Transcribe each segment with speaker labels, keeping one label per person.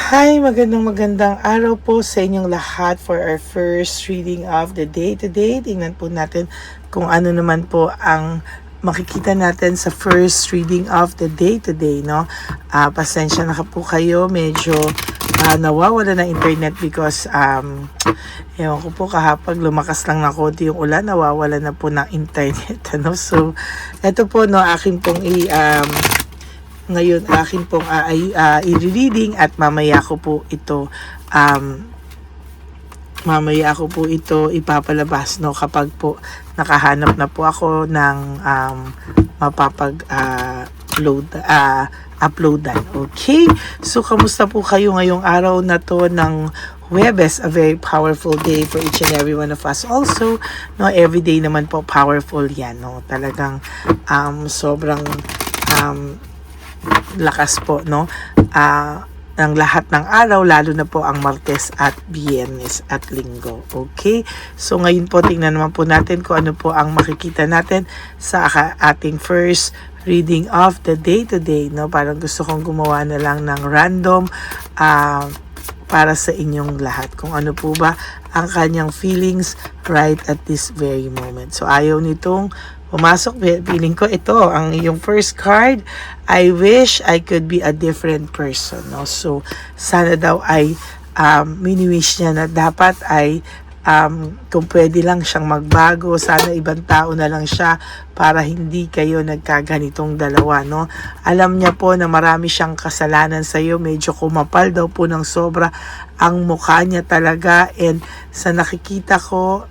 Speaker 1: Hi, magandang araw po sa inyong lahat for our first reading of the day today. Tingnan po natin kung ano naman po ang makikita natin sa first reading of the day today, no? Pasensya na po kayo, medyo nawawala ng internet because ewan ko po kahapag lumakas lang na konti yung ulan, nawawala na po ng internet, ano? So, eto po, no, akin pong ngayon akin pong i-reading at mamaya ko po ito ipapalabas, no, kapag po nakahanap na po ako ng uploadan. Okay? So, kamusta po kayo ngayong araw na to ng Huwebes? A very powerful day for each and every one of us also. No, every day naman po powerful yan, no? Talagang sobrang lakas po, no, ng lahat ng araw, lalo na po ang Martes at Biyernes at Linggo. Okay? So ngayon po tingnan naman po natin kung ano po ang makikita natin sa ating first reading of the day today, no? Parang gusto kong gumawa na lang ng random para sa inyong lahat, kung ano po ba ang kanyang feelings right at this very moment. So ayaw nitong pumasok, feeling ko ito ang yung first card. I wish I could be a different person, no? So sana daw ay mini-wish niya na dapat ay kung pwede lang siyang magbago, sana ibang tao na lang siya para hindi kayo nagkaganitong dalawa, no? Alam niya po na marami siyang kasalanan sa iyo, medyo kumapal daw po ng sobra ang mukha niya talaga, and sa nakikita ko,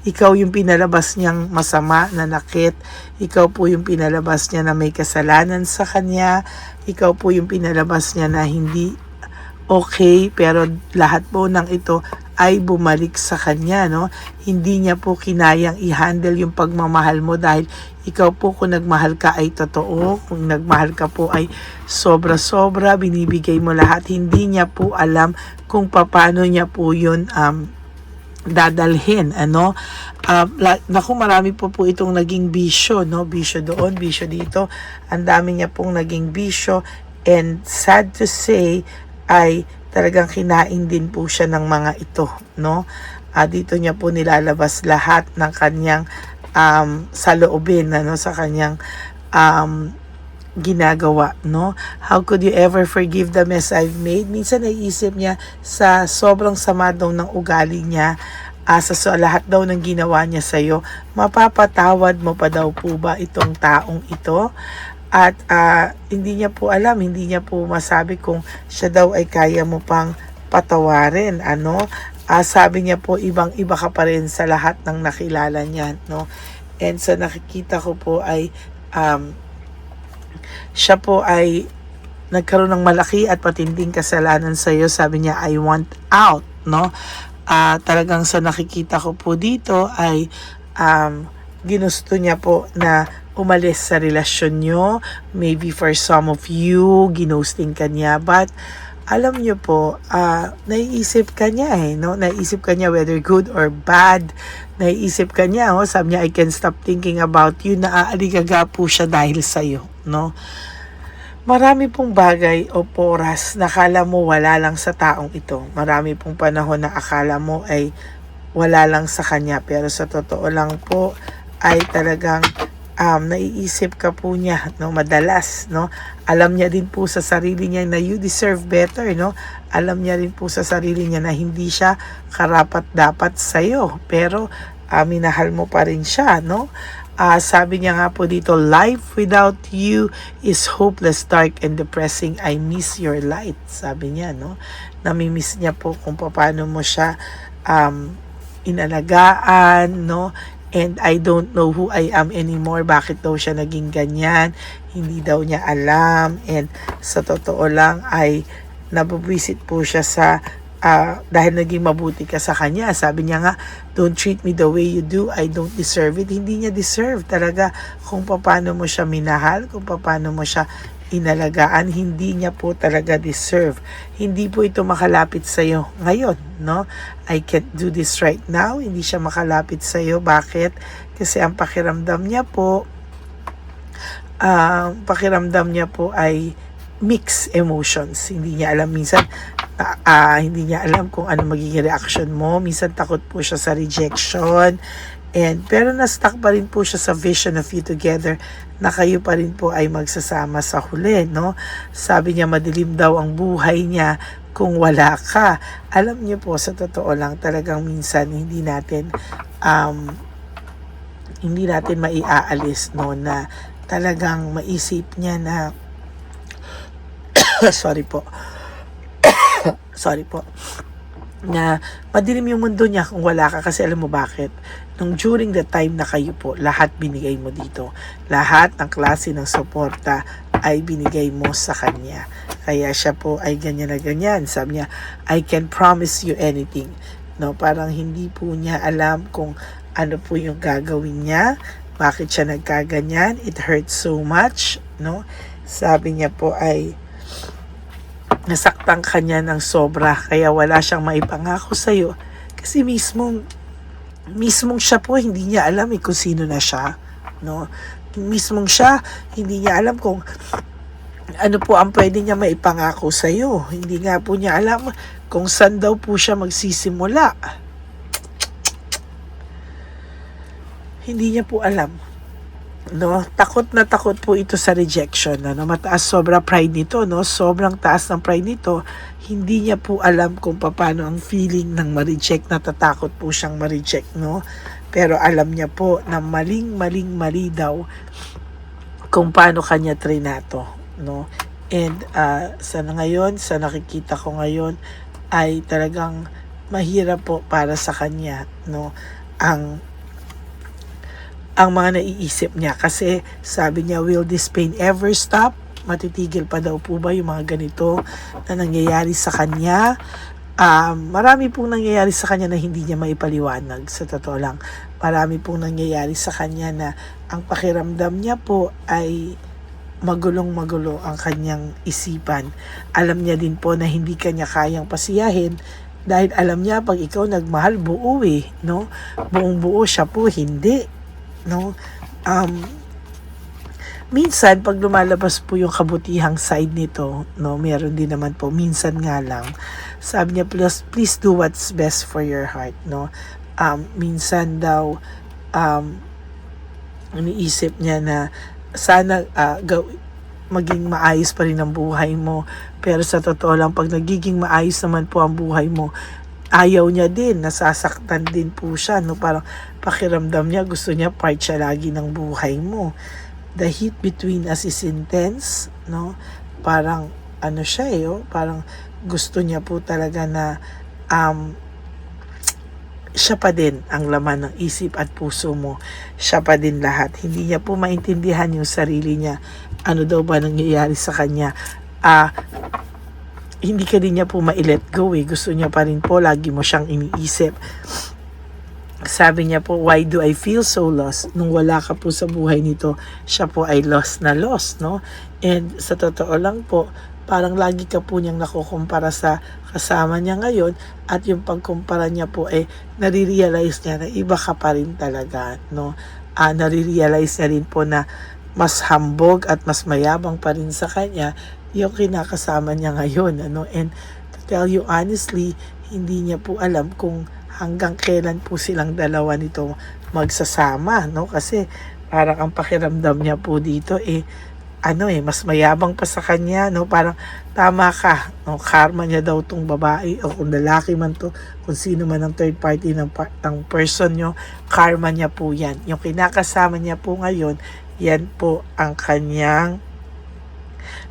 Speaker 1: ikaw yung pinalabas niyang masama, nanakit. Ikaw po yung pinalabas niya na may kasalanan sa kanya. Ikaw po yung pinalabas niya na hindi okay, pero lahat po ng ito ay bumalik sa kanya, no? Hindi niya po kinayang i-handle yung pagmamahal mo dahil ikaw po, kung nagmahal ka ay totoo, kung nagmahal ka po ay sobra-sobra, binibigay mo lahat. Hindi niya po alam kung paano niya po yun dadalhin, ano? Naku, marami po itong naging bisyo, no? Bisyo doon, bisyo dito. Ang dami niya pong naging bisyo, and sad to say ay talagang kinain din po siya ng mga ito, no? Dito niya po nilalabas lahat ng kanyang saloobin, ano, sa kanyang ginagawa, no? How could you ever forgive the mess I've made? Minsan naiisip niya sa sobrang sama daw ng ugali niya, sa lahat daw ng ginawa niya sa'yo, mapapatawad mo pa daw po ba itong taong ito? At hindi niya po alam, hindi niya po masabi kung siya daw ay kaya mo pang patawarin, ano? Sabi niya po, ibang-iba ka pa rin sa lahat ng nakilala niya, no? And sa nakikita ko po ay siya po ay nagkaroon ng malaki at patinding kasalanan sa iyo. Sabi niya, I want out, no? Talagang sa nakikita ko po dito ay ginusto niya po na umalis sa relasyon nyo. Maybe for some of you, ginusting ka niya. But alam niyo po, naiisip ka niya, no? Naiisip ka niya whether good or bad. Naiisip ka niya, sabi niya, I can't stop thinking about you. Naaaligaga po siya dahil sa'yo, no? Marami pong bagay o oras na akala mo wala lang sa taong ito. Marami pong panahon na akala mo ay wala lang sa kanya. Pero sa totoo lang po ay talagang naiisip ka po niya, no, madalas, no? Alam niya din po sa sarili niya na you deserve better, no? Alam niya rin po sa sarili niya na hindi siya karapat-dapat sa iyo, pero minahal mo pa rin siya, no? Sabi niya nga po dito, life without you is hopeless, dark, and depressing. I miss your light, sabi niya, no? Namimiss niya po kung paano mo siya inalagaan, no? And I don't know who I am anymore. Bakit daw siya naging ganyan? Hindi daw niya alam. And sa totoo lang ay nabubwisit po siya sa dahil naging mabuti ka sa kanya. Sabi niya nga, don't treat me the way you do. I don't deserve it. Hindi niya deserve talaga kung paano mo siya minahal, kung paano mo siya inalagaan. Hindi niya po talaga deserve. Hindi po ito makalapit sa iyo ngayon, no? I can't do this right now. Hindi siya makalapit sa iyo. Bakit? Kasi ang pakiramdam niya po ay mixed emotions. Hindi niya alam minsan, hindi niya alam kung ano magiging reaction mo. Minsan takot po siya sa rejection. Pero na-stuck pa rin po siya sa vision of you together na kayo pa rin po ay magsasama sa huli, no? Sabi niya madilim daw ang buhay niya kung wala ka. Alam niyo po, sa totoo lang, talagang minsan hindi natin maiaalis, no, na talagang maisip niya na sorry po na madilim yung mundo niya kung wala ka. Kasi alam mo bakit? Nung during the time na kayo po, lahat binigay mo dito. Lahat ng klase ng suporta ay binigay mo sa kanya. Kaya siya po ay ganyan na ganyan. Sabi niya, I can promise you anything. No, parang hindi po niya alam kung ano po yung gagawin niya. Bakit siya nagkaganyan? It hurts so much. No? Sabi niya po ay nasaktan kanya ng sobra, kaya wala siyang maipangako sa'yo. Kasi mismong siya po, hindi niya alam kung sino na siya. No? Mismong siya, hindi niya alam kung ano po ang pwede niya maipangako sa'yo. Hindi nga po niya alam kung saan daw po siya magsisimula. Hindi niya po alam. No, takot na takot po ito sa rejection, no? Mataas sobra pride nito, no? Sobrang taas ng pride nito. Hindi niya po alam kung paano ang feeling ng ma-reject. Natatakot po siyang ma-reject, no? Pero alam niya po na mali daw kung paano kanya trinato, no? Sa nakikita ko ngayon ay talagang mahirap po para sa kanya, no? Ang mga naiisip niya, kasi sabi niya, will this pain ever stop? Matitigil pa daw po ba yung mga ganito na nangyayari sa kanya? Marami pong nangyayari sa kanya na hindi niya maipaliwanag, sa totoo lang. Marami pong nangyayari sa kanya na ang pakiramdam niya po ay magulong-magulo ang kanyang isipan. Alam niya din po na hindi kanya kayang pasiyahin dahil alam niya pag ikaw nagmahal, buo no? Buong buo, siya po hindi. No, minsan pag lumalabas po yung kabutihang side nito, no, meron din naman po minsan nga lang. Sabi niya, please do what's best for your heart, no. Minsan daw iniisip niya na sana maging maayos pa rin ang buhay mo, pero sa totoo lang pag nagiging maayos naman po ang buhay mo, ayaw niya din, nasasaktan din po siya, no? Parang pakiramdam niya, gusto niya part siya lagi ng buhay mo. The heat between us is intense, no? Parang ano siya parang gusto niya po talaga na siya pa din ang laman ng isip at puso mo. Siya pa din lahat. Hindi niya po maintindihan yung sarili niya. Ano daw ba nangyayari sa kanya? Hindi ka din niya po ma-let go Gusto niya pa rin po, lagi mo siyang iniisip. Sabi niya po, why do I feel so lost? Nung wala ka po sa buhay nito, siya po ay lost na lost, no? And sa totoo lang po, parang lagi ka po niyang nakukumpara sa kasama niya ngayon, at yung pagkumpara niya po nare-realize niya na iba ka pa rin talaga, no? Nare-realize niya rin po na mas hambog at mas mayabang pa rin sa kanya yung kinakasama niya ngayon, ano? And to tell you honestly, hindi niya po alam kung hanggang kailan po silang dalawa nito magsasama, no? Kasi parang ang pakiramdam niya po dito mas mayabang pa sa kanya, no? Parang tama ka, no? Karma niya daw tong babae, o kung lalaki man to, kung sino man ang third party ng person nyo, karma niya po yan. Yung kinakasama niya po ngayon, yan po ang kanyang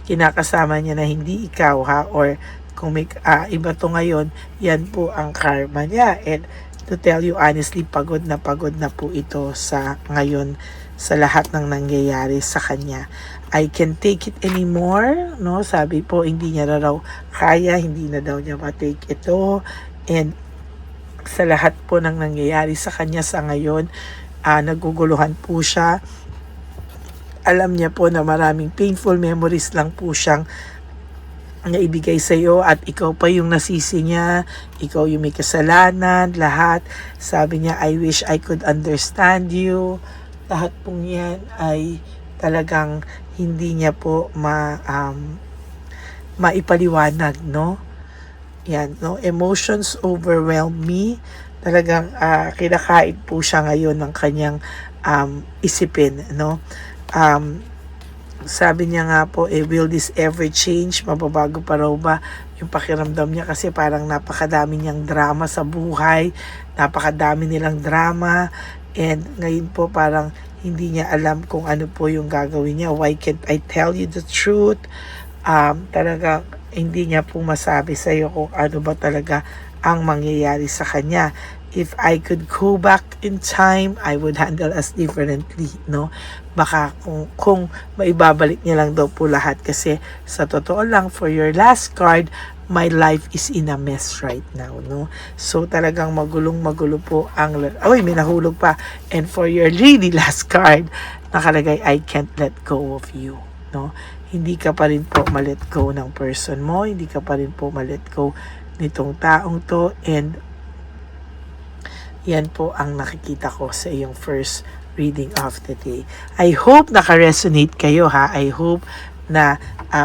Speaker 1: kinakasama niya na hindi ikaw, or kung may iba to ngayon, yan po ang karma niya. And to tell you honestly, pagod na po ito sa ngayon sa lahat ng nangyayari sa kanya. I can't take it anymore, no? Sabi po, hindi niya raw kaya, hindi na daw niya ma-take ito. And sa lahat po ng nangyayari sa kanya sa ngayon, naguguluhan po siya. Alam niya po na maraming painful memories lang po siyang naibigay sa iyo, at ikaw pa yung nasisi niya, ikaw yung may kasalanan, lahat. Sabi niya, I wish I could understand you. Lahat pong yan ay talagang hindi niya po maipaliwanag, no? Yan, no? Emotions overwhelm me. Talagang kinakain po siya ngayon ng kanyang isipin, no? Um, Sabi niya nga po, will this ever change? Mababago pa raw ba yung pakiramdam niya? Kasi parang napakadami niyang drama sa buhay, napakadami nilang drama, and ngayon po parang hindi niya alam kung ano po yung gagawin niya. Why can't I tell you the truth? Talaga hindi niya po masabi sa iyo kung ano ba talaga ang mangyayari sa kanya. If I could go back in time, I would handle us differently, no? Baka kung maibabalik niya lang daw po lahat, kasi sa totoo lang, for your last card, my life is in a mess right now, no? So talagang magulong-magulo po ang... Ay, may nahulog pa. And for your really last card, nakalagay, I can't let go of you, no? Hindi ka pa rin po ma-let go ng person mo, hindi ka pa rin po ma-let go nitong taong to, and yan po ang nakikita ko sa iyong first reading of the day. I hope naka-resonate kayo, ha. I hope na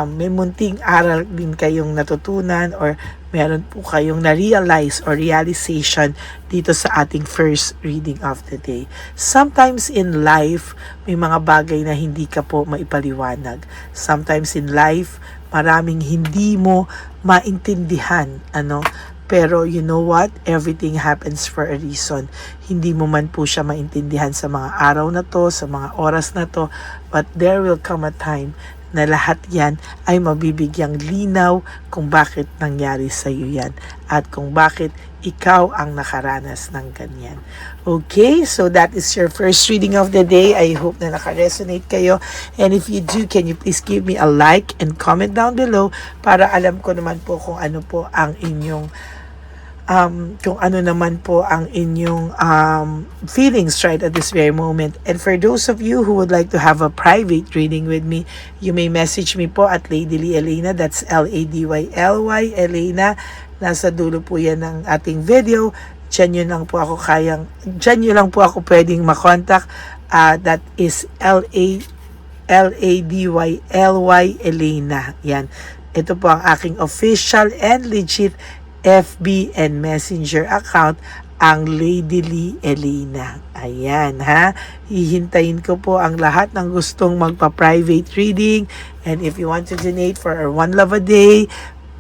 Speaker 1: may munting aral din kayong natutunan, or meron po kayong na-realize or realization dito sa ating first reading of the day. Sometimes in life, may mga bagay na hindi ka po maipaliwanag. Sometimes in life, maraming hindi mo maintindihan, ano. Pero you know what? Everything happens for a reason. Hindi mo man po siya maintindihan sa mga araw na to, sa mga oras na to, but there will come a time na lahat yan ay mabibigyang linaw kung bakit nangyari sa iyo yan at kung bakit ikaw ang nakaranas ng ganyan. Okay, so that is your first reading of the day. I hope na naka-resonate kayo. And if you do, can you please give me a like and comment down below para alam ko naman po kung ano po ang inyong feelings right at this very moment. And for those of you who would like to have a private reading with me, you may message me po at Ladyly Elena. That's LADYLY Elena. Nasa dulo po yan ng ating video. Diyan nyo lang po ako pwedeng makontak. That is LADYLY Elena. Yan. Ito po ang aking official and legit FB and Messenger account, ang Ladyly Elena. Ayan, ha. Hihintayin ko po ang lahat ng gustong magpa-private reading. And if you want to donate for our One Love a Day,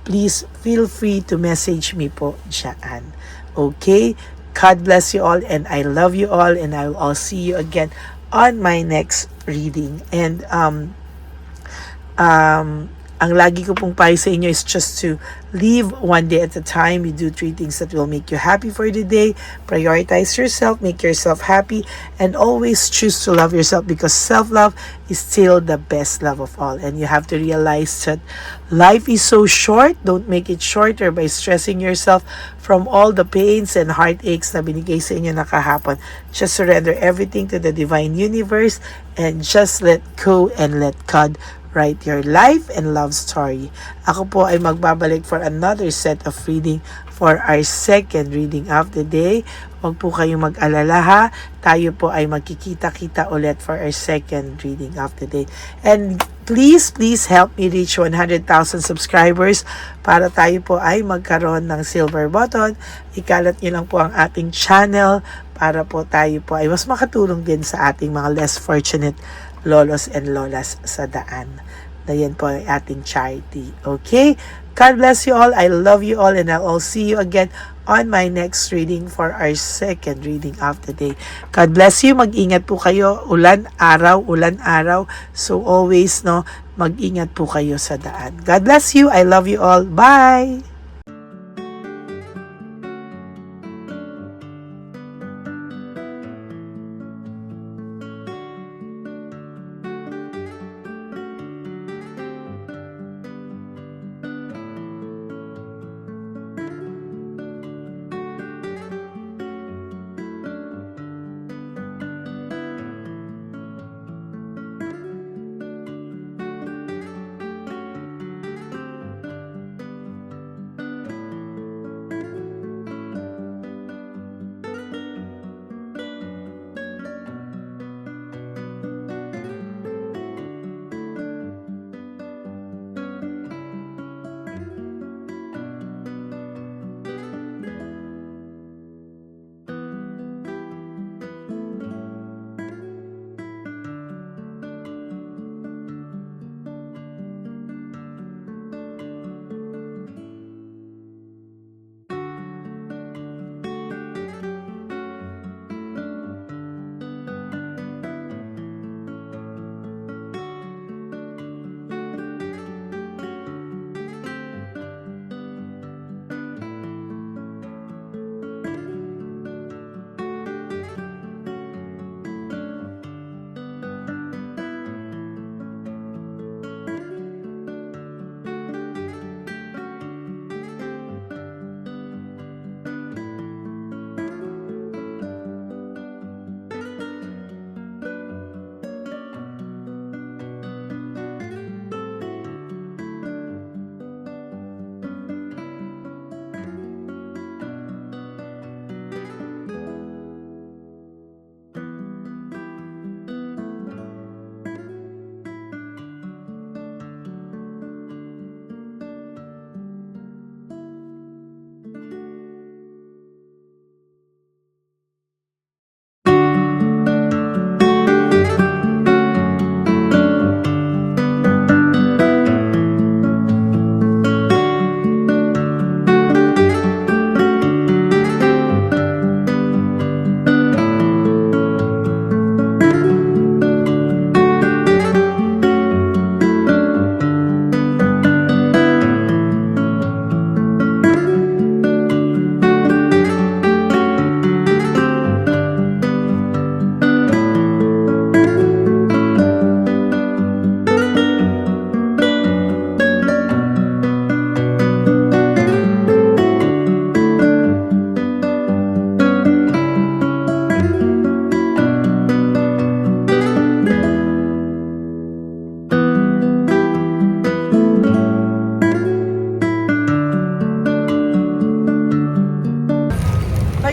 Speaker 1: please feel free to message me po dyan. Okay? God bless you all, and I love you all, and I will all see you again on my next reading. And ang lagi ko pong payo sa inyo is just to live one day at a time. You do 3 things that will make you happy for the day. Prioritize yourself, make yourself happy, and always choose to love yourself, because self-love is still the best love of all. And you have to realize that life is so short. Don't make it shorter by stressing yourself from all the pains and heartaches na binigay sa inyo na kahapon. Just surrender everything to the divine universe and just let go and let God write your life and love story. Ako po ay magbabalik for another set of reading for our second reading of the day. Huwag po kayong mag-alala, ha. Tayo po ay magkikita-kita ulit for our second reading of the day. And please help me reach 100,000 subscribers para tayo po ay magkaroon ng silver button. Ikalat nyo lang po ang ating channel para po tayo po ay mas makatulong din sa ating mga less fortunate lolos and lolas sa daan. Na yan po ay ating charity. Okay? God bless you all. I love you all, and I'll see you again on my next reading for our second reading of the day. God bless you. Mag-ingat po kayo. Ulan araw. So always, no, mag-ingat po kayo sa daan. God bless you. I love you all. Bye!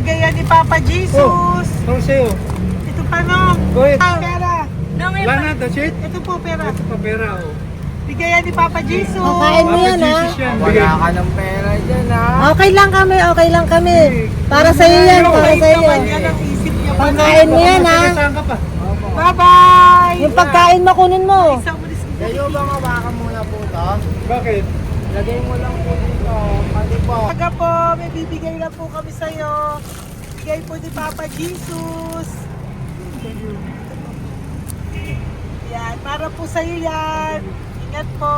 Speaker 1: Lagay yan ni Papa Jesus.
Speaker 2: Para sa'yo.
Speaker 1: Ito pa nung.
Speaker 2: Go ahead.
Speaker 1: Pera.
Speaker 2: Wala na, that's it.
Speaker 1: Ito po pera.
Speaker 2: Ito pa pera, oh.
Speaker 1: Bigay yan ni Papa Jesus.
Speaker 3: Kakain mo yan, ha?
Speaker 2: Jesus yan. Bigay.
Speaker 4: Wala ka ng pera dyan, ha?
Speaker 3: Okay lang kami, okay lang kami. Para sa iyo yan, para sa iyo yan.
Speaker 1: Yan ang isip niya.
Speaker 3: Pagkain mo yan, ha?
Speaker 2: Saan ka pa?
Speaker 1: Bye-bye.
Speaker 3: Yung pagkain mo, kunin mo.
Speaker 1: Isang mo disco.
Speaker 4: Kayo bang hawakan muna po to?
Speaker 2: Bakit?
Speaker 4: Lagay mo lang po dito. Pati po.
Speaker 1: Taga po, may bibigay lang po kami sa'yo. Bigay po ni Papa Jesus. Yan, para po sa'yo yan. Ingat po.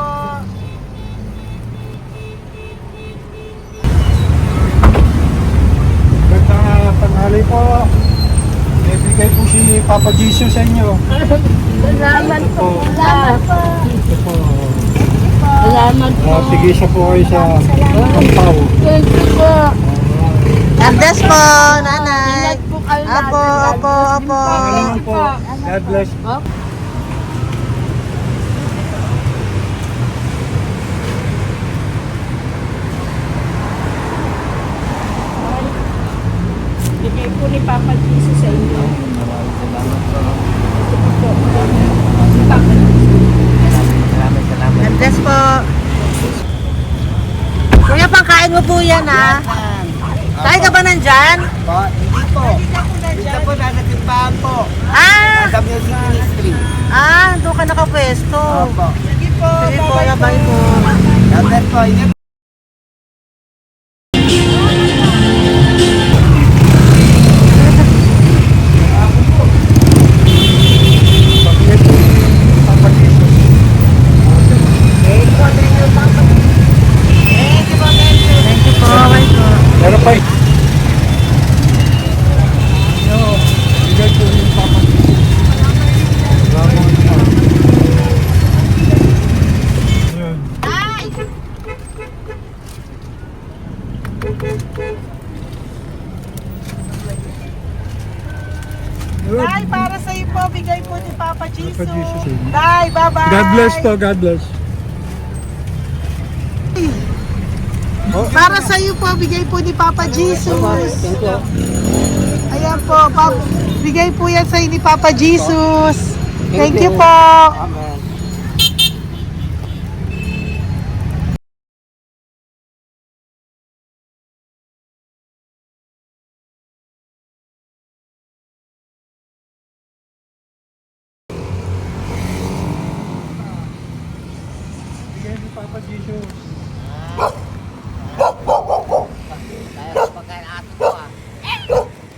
Speaker 2: Magandang tanghali po. May bigay po si Papa Jesus sa inyo.
Speaker 3: Salamat
Speaker 2: po.
Speaker 3: Salamat po.
Speaker 2: Ito po.
Speaker 3: Salamat po.
Speaker 2: Sige siya po kayo sa Pampaw.
Speaker 3: Thank you po. God bless po, nanay. Apo.
Speaker 2: Salamat po. God bless.
Speaker 1: Bigay po ni Papa Jesus sa inyo.
Speaker 4: Maraming salamat po.
Speaker 1: Si Papa Jesus.
Speaker 4: Salamat.
Speaker 3: God bless po. Kuya, pangkain mo po yan, ha? Tayo ka ba nandyan?
Speaker 4: Po, hindi po. Dito po nanatimbahan po.
Speaker 3: Ah!
Speaker 4: Music Ministry.
Speaker 3: Doon ka nakapwesto.
Speaker 4: Opo.
Speaker 1: Sige po,
Speaker 3: Sige po,
Speaker 1: bye-bye
Speaker 3: bye po.
Speaker 4: God bless po. Ingat.
Speaker 2: Bakit po Papa Jesus?
Speaker 3: Thank you po, bye po.
Speaker 2: Meron pa eh. Yo, bigay po ni Papa Jesus. Salamat po. Yun. Yun.
Speaker 1: Bye, para sa iyo po. Bigay po ni Papa Jesus.
Speaker 2: Papa Jesus, eh.
Speaker 1: Bye, bye-bye.
Speaker 2: God bless po, God bless.
Speaker 1: Para sa iyo po, bigay po ni Papa Jesus. Ayan po, bigay po yan sa ni Papa Jesus. Thank you po.
Speaker 4: Amen.
Speaker 2: Bigay ni Papa Jesus.
Speaker 4: Kaya pagkain aso ko, ah.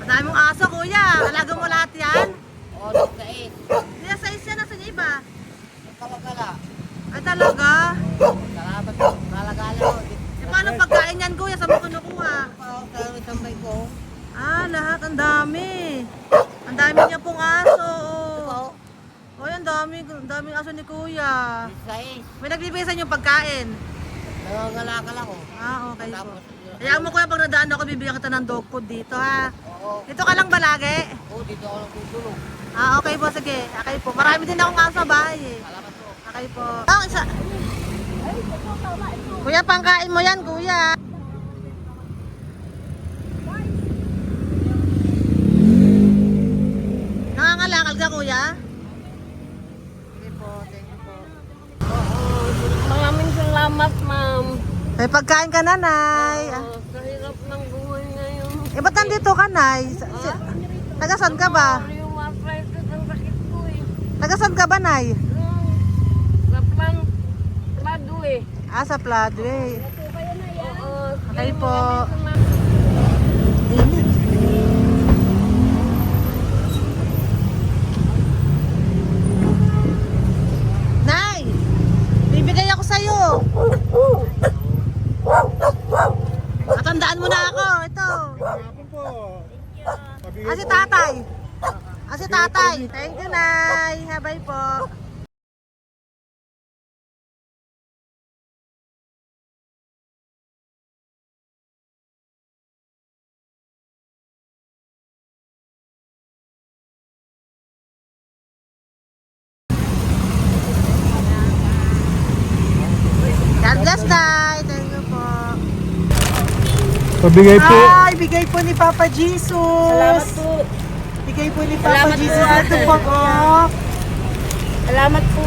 Speaker 3: Madami mong aso, kuya. Alaga mo lahat yan?
Speaker 4: Oras na eh.
Speaker 3: Kaya sa isya, nasa niya iba?
Speaker 4: Kalagala.
Speaker 3: Ay, talaga?
Speaker 4: Salamat po. Kalagala ko.
Speaker 3: E, paano pagkain yan, kuya? Saan mo kinukuha?
Speaker 4: Sa isang bay ko.
Speaker 3: Lahat. Ang dami. Ang dami niya pong aso. Oy, ang daming aso ni kuya.
Speaker 4: Isais.
Speaker 3: May nagbibigay sa inyo pagkain.
Speaker 4: Nangangalakal ako.
Speaker 3: Okay po.
Speaker 4: Tapos,
Speaker 3: Hayaan mo kuya, pag nadaan ako, bibigyan kita ng dog food dito, ha?
Speaker 4: oo.
Speaker 3: Dito ka lang ba lagi?
Speaker 4: Dito ako lang tutulog.
Speaker 3: Okay po, sige. Okay po. Marami din akong aso sa bahay, eh.
Speaker 4: Salamat po.
Speaker 3: Okay po. Isa. Kuya, pangkain mo yan, kuya. Nangangalakal ka, kuya? Sige po, thank you po.
Speaker 5: Maraming salamat, ma'am.
Speaker 3: May pagkain ka, nanay.
Speaker 5: Sa hirap ng buhay ngayon.
Speaker 3: Ba't nandito ka, nay? Tagasan ka ba?
Speaker 5: Arthritis ang sakit ko eh.
Speaker 3: Tagasan ka ba, nay?
Speaker 5: Sa plado eh.
Speaker 3: Sa Pladway.
Speaker 5: Oo.
Speaker 3: Okay po. Nay! Bibigay ako sa'yo. Matandaan mo na ako. Ito.
Speaker 2: Hapon po.
Speaker 3: Si tatay. Si tatay. Thank you, Nay. Habay po. God bless, Nay. Thank you po.
Speaker 2: Pabigay po.
Speaker 1: Ay, bigay po ni Papa Jesus.
Speaker 3: Salamat po.
Speaker 1: Bigay po ni Papa
Speaker 3: Salamat po,
Speaker 1: Jesus.
Speaker 3: ate.
Speaker 1: Ito po, oh.
Speaker 3: Salamat po.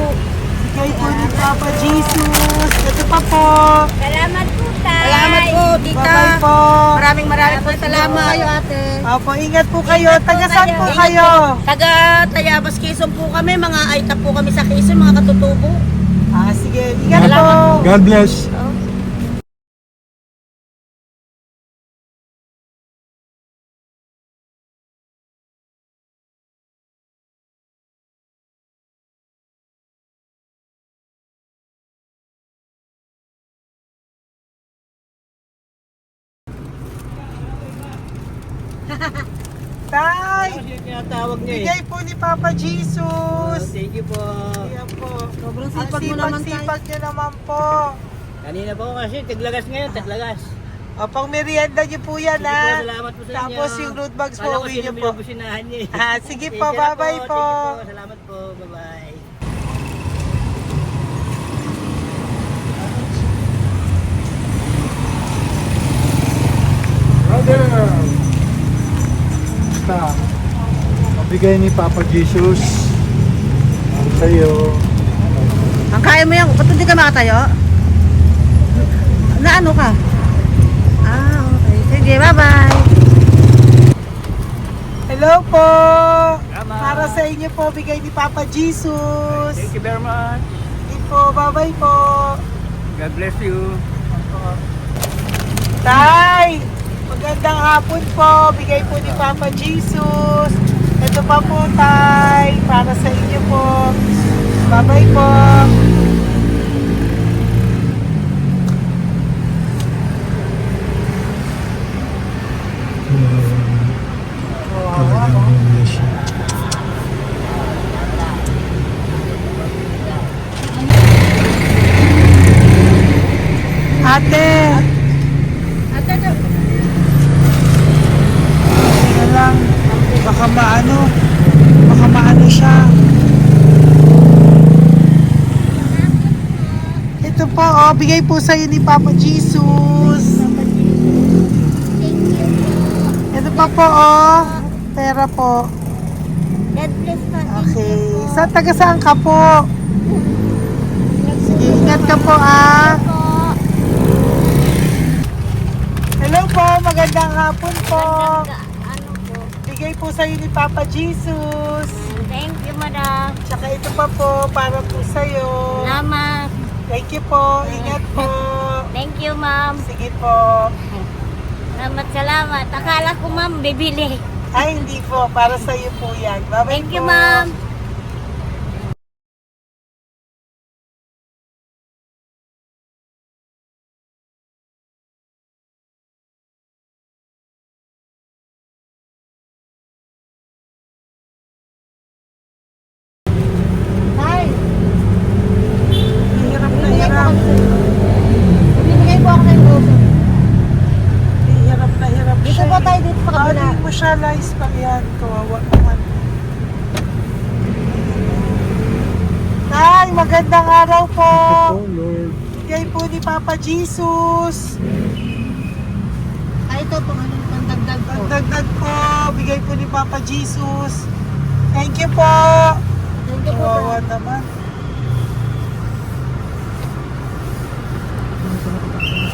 Speaker 1: Bigay po ni Papa Jesus. Ito pa po.
Speaker 5: Salamat po, tay.
Speaker 3: Salamat po, tita.
Speaker 1: Bye-bye po.
Speaker 3: Maraming po salamat. Kayo, ate.
Speaker 1: Opo, ingat po kayo.
Speaker 5: Ingat po
Speaker 1: Taga saan
Speaker 5: kayo.
Speaker 1: po
Speaker 5: Ingat
Speaker 1: kayo?
Speaker 3: Taga Tayabas, Quezon po kami. Mga aita po kami sa Quezon, mga katutubo.
Speaker 1: Sige. Ingat po.
Speaker 3: Salamat
Speaker 2: God bless.
Speaker 1: Tay,
Speaker 4: Tinatawag niya
Speaker 1: bigay po ni Papa Jesus.
Speaker 4: Thank you po.
Speaker 1: Ayan po.
Speaker 3: Sobrang
Speaker 1: Ang
Speaker 3: sipag mo naman, tay.
Speaker 1: sipag niyo naman po.
Speaker 4: Kanina po kasi, taglagas ngayon, taglagas.
Speaker 1: O, pang merienda niyo po yan,
Speaker 4: Sige po,
Speaker 1: ha?
Speaker 4: salamat po sa inyo.
Speaker 1: Tapos yung road bags po,
Speaker 4: Kala ko
Speaker 1: uwi
Speaker 4: sino
Speaker 1: niyo po.
Speaker 4: binubusinahan niya eh.
Speaker 1: Sige
Speaker 4: Sige
Speaker 1: po,
Speaker 4: na
Speaker 1: bye-bye po.
Speaker 4: Sige po, salamat po, bye-bye.
Speaker 2: Brother! Basta, mabigay ni Papa Jesus. Ang sa'yo.
Speaker 3: Ang kaya mo yan. Ba't hindi ka makatayo? Na ano ka? Okay. Sige, bye-bye.
Speaker 1: Hello po.
Speaker 4: Tama.
Speaker 1: Para sa inyo po, bigay ni Papa Jesus.
Speaker 4: Thank you very much.
Speaker 1: Sige po, bye-bye po.
Speaker 4: God bless you.
Speaker 1: Tay, magandang hapon po. Bigay po ni Papa Jesus. Ito pa po, Tay. Para sa inyo po. Bye-bye po.
Speaker 2: Talagang homeless siya.
Speaker 1: Ate.
Speaker 5: Ate,
Speaker 1: Kaya lang. Baka maano. Baka maano siya. Ito po, oh. Bigay po sa'yo ni Papa Jesus. Ito pa po, oh. Pera po.
Speaker 5: God bless po.
Speaker 1: Okay. Taga saan ka po? Sige, ingat ka po, ah. Hello po, magandang hapon po.
Speaker 5: Ano po?
Speaker 1: Bigay po sa'yo ni Papa Jesus.
Speaker 5: Thank you, madam.
Speaker 1: Tsaka ito pa po, para po sa'yo.
Speaker 5: Salamat.
Speaker 1: Thank you po, ingat po.
Speaker 5: Thank you, ma'am.
Speaker 1: Sige po.
Speaker 5: Salamat. Akala ko, ma'am, bibili.
Speaker 1: Ay, hindi po, para sa'yo po yan. Bye-bye
Speaker 5: Thank you,
Speaker 1: po.
Speaker 5: ma'am.
Speaker 1: Hirap na hirap.
Speaker 3: Bibigay po ako ng goso.
Speaker 1: Hirap na hirap
Speaker 3: Dito
Speaker 1: siya.
Speaker 3: po tayo, dito pa kabila.
Speaker 1: Hindi mo siya lies pa yan. Kawawa naman. Tay, magandang araw po.
Speaker 2: Oh Lord.
Speaker 1: Bigay po ni Papa Jesus.
Speaker 3: Ay, ito po, ano, pangdagdag po.
Speaker 1: Dagdag po. Bigay po ni Papa Jesus. Thank you po.
Speaker 3: Thank you po.
Speaker 1: Kawawa naman.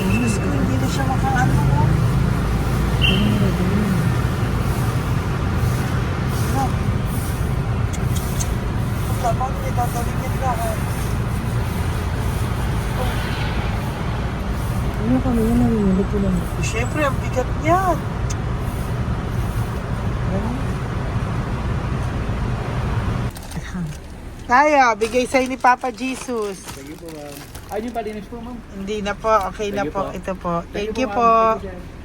Speaker 1: Diyos ko, hindi na siya makaano po. Ano? Tama, hindi tataligin lahat.
Speaker 3: Ano kami yun, nanginginig ko lang.
Speaker 1: Siyempre, ang bigat niyan. Kaya, bigay sa'yo ni Papa Jesus.
Speaker 4: Sige po, ma'am. Ayun yung palinis po, ma'am.
Speaker 1: Hindi na po, okay na
Speaker 4: Sige
Speaker 1: po.
Speaker 4: po.
Speaker 1: Ito po. Thank you
Speaker 4: ma'am.
Speaker 1: po.
Speaker 4: Thank you, sir.